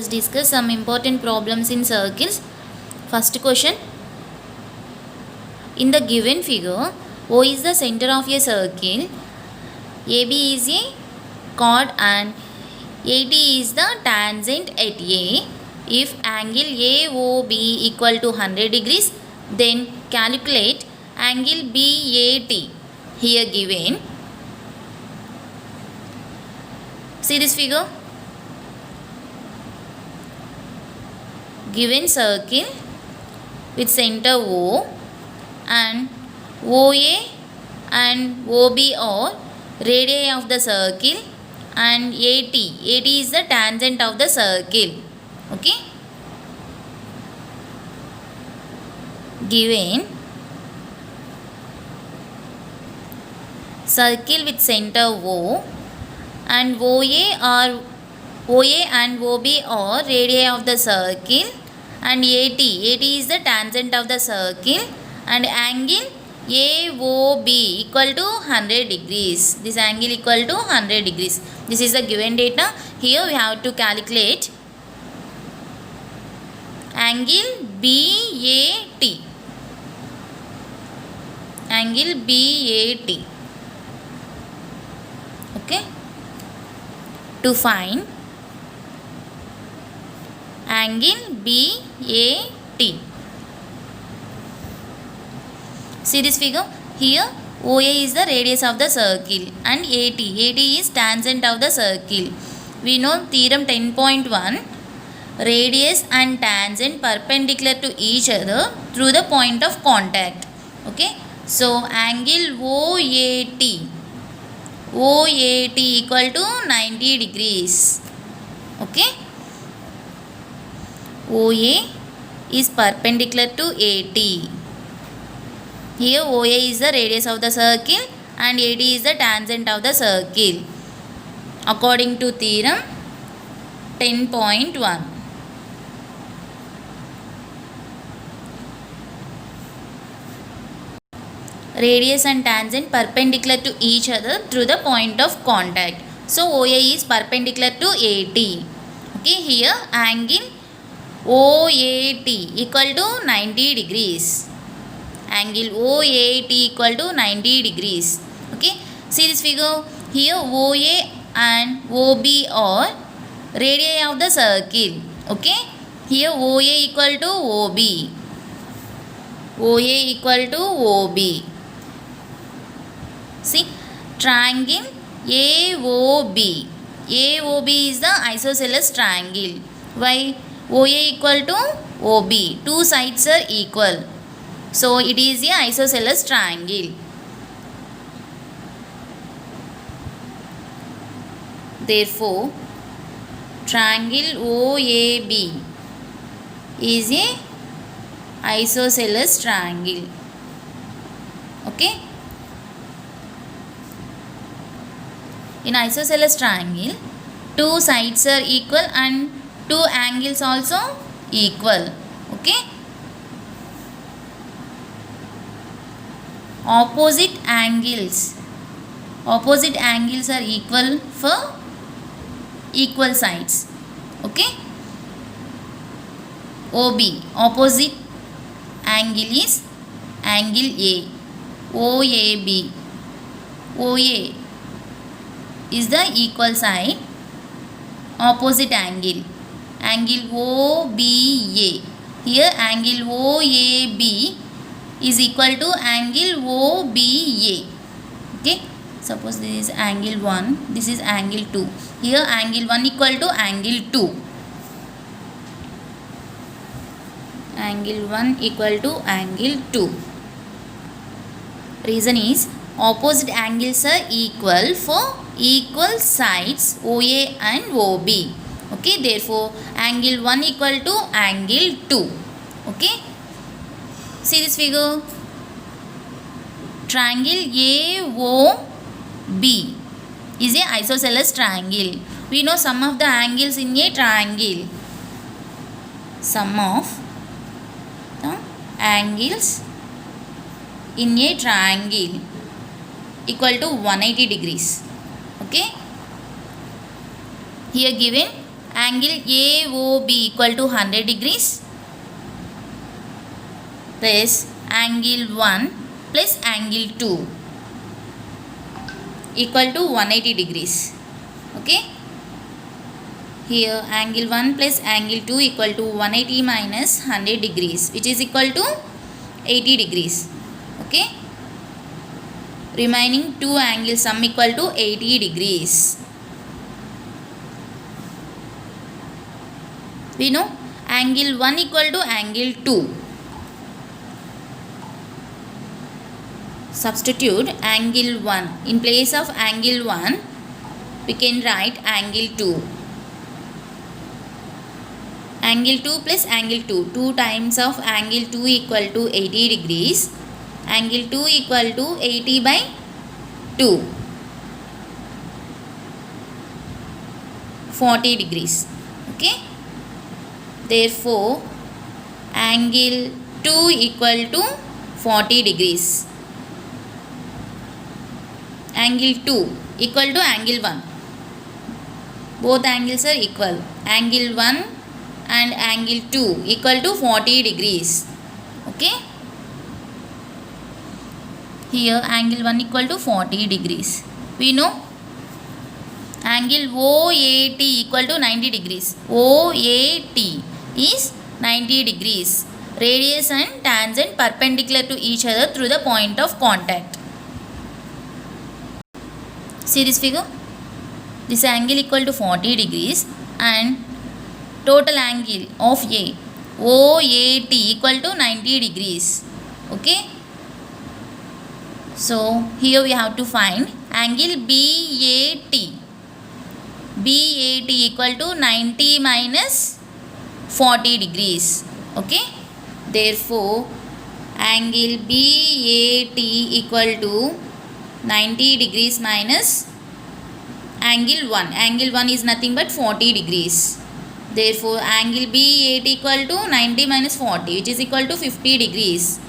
us discuss some important problems in circles. First question. In the given figure, O is the center of a circle, AB is a chord and AD is the tangent at A. If angle AOB equal to 100 degrees, then calculate angle BAT here given. See this figure. Given circle with center O and OA and OB are radii of the circle and AT is the tangent of the circle. Okay. Given circle with center O and OA and OB are radii of the circle and AT is the tangent of the circle and angle AOB equal to 100 degrees. This angle equal to 100 degrees. This is the given data. Here we have to calculate angle BAT. Angle BAT. Okay. To find angle BAT. See this figure. Here OA is the radius of the circle and AT is tangent of the circle. We know theorem 10.1, radius and tangent perpendicular to each other through the point of contact. Okay. So angle OAT equal to 90 degrees. Okay. OA is perpendicular to AT. Here OA is the radius of the circle and AT is the tangent of the circle according to theorem 10.1. Radius and tangent perpendicular to each other through the point of contact. So OA is perpendicular to AT. Okay, here angle OAT equal to 90 degrees. Angle OAT equal to 90 degrees. Okay, see this figure. Here OA and OB are radii of the circle. Okay, here OA equal to OB. OA equal to OB. See, triangle AOB. AOB is the isosceles triangle. Why? OA equal to OB. Two sides are equal. So, it is a isosceles triangle. Therefore, triangle OAB is a isosceles triangle. Okay. In isosceles triangle, two sides are equal and two angles also equal. Okay. Opposite angles are equal for equal sides. Okay. OB, opposite angle is angle A. OAB, OA is the equal side, opposite angle, angle OBA. Here angle OAB is equal to angle OBA. Okay, suppose this is angle 1, this is angle 2. Here angle 1 equal to angle 2. Angle 1 equal to angle 2. Reason is opposite angles are equal for equal sides OA and OB. Okay, therefore angle 1 equal to angle 2. Okay. See this figure. Triangle AOB is a isosceles triangle. We know sum of the angles in a triangle. Sum of the angles in a triangle equal to 180 degrees. Okay. Here given angle AOB equal to 100 degrees plus angle 1 plus angle 2 equal to 180 degrees. Okay, here angle 1 plus angle 2 equal to 180 minus 100 degrees, which is equal to 80 degrees. Okay, remaining two angles sum equal to 80 degrees. We know angle 1 equal to angle 2. Substitute angle 1 in place of angle 1, we can write angle 2. Angle 2 plus angle 2, 2 times of angle 2 equal to 80 degrees. Angle 2 equal to 80 by 2, 40 degrees. Okay, therefore angle 2 equal to 40 degrees. Angle 2 equal to angle 1. Both angles are equal. Angle 1 and angle 2 equal to 40 degrees. Okay. Here angle 1 equal to 40 degrees. We know angle OAT equal to 90 degrees. OAT is 90 degrees. Radius and tangent perpendicular to each other through the point of contact. See this figure? This angle equal to 40 degrees and total angle of A, OAT equal to 90 degrees. Okay. So here we have to find angle BAT. BAT equal to 90 minus 40 degrees. Okay. Therefore angle BAT equal to 90 degrees minus angle 1. Angle 1 is nothing but 40 degrees. Therefore angle BAT equal to 90 minus 40, which is equal to 50 degrees.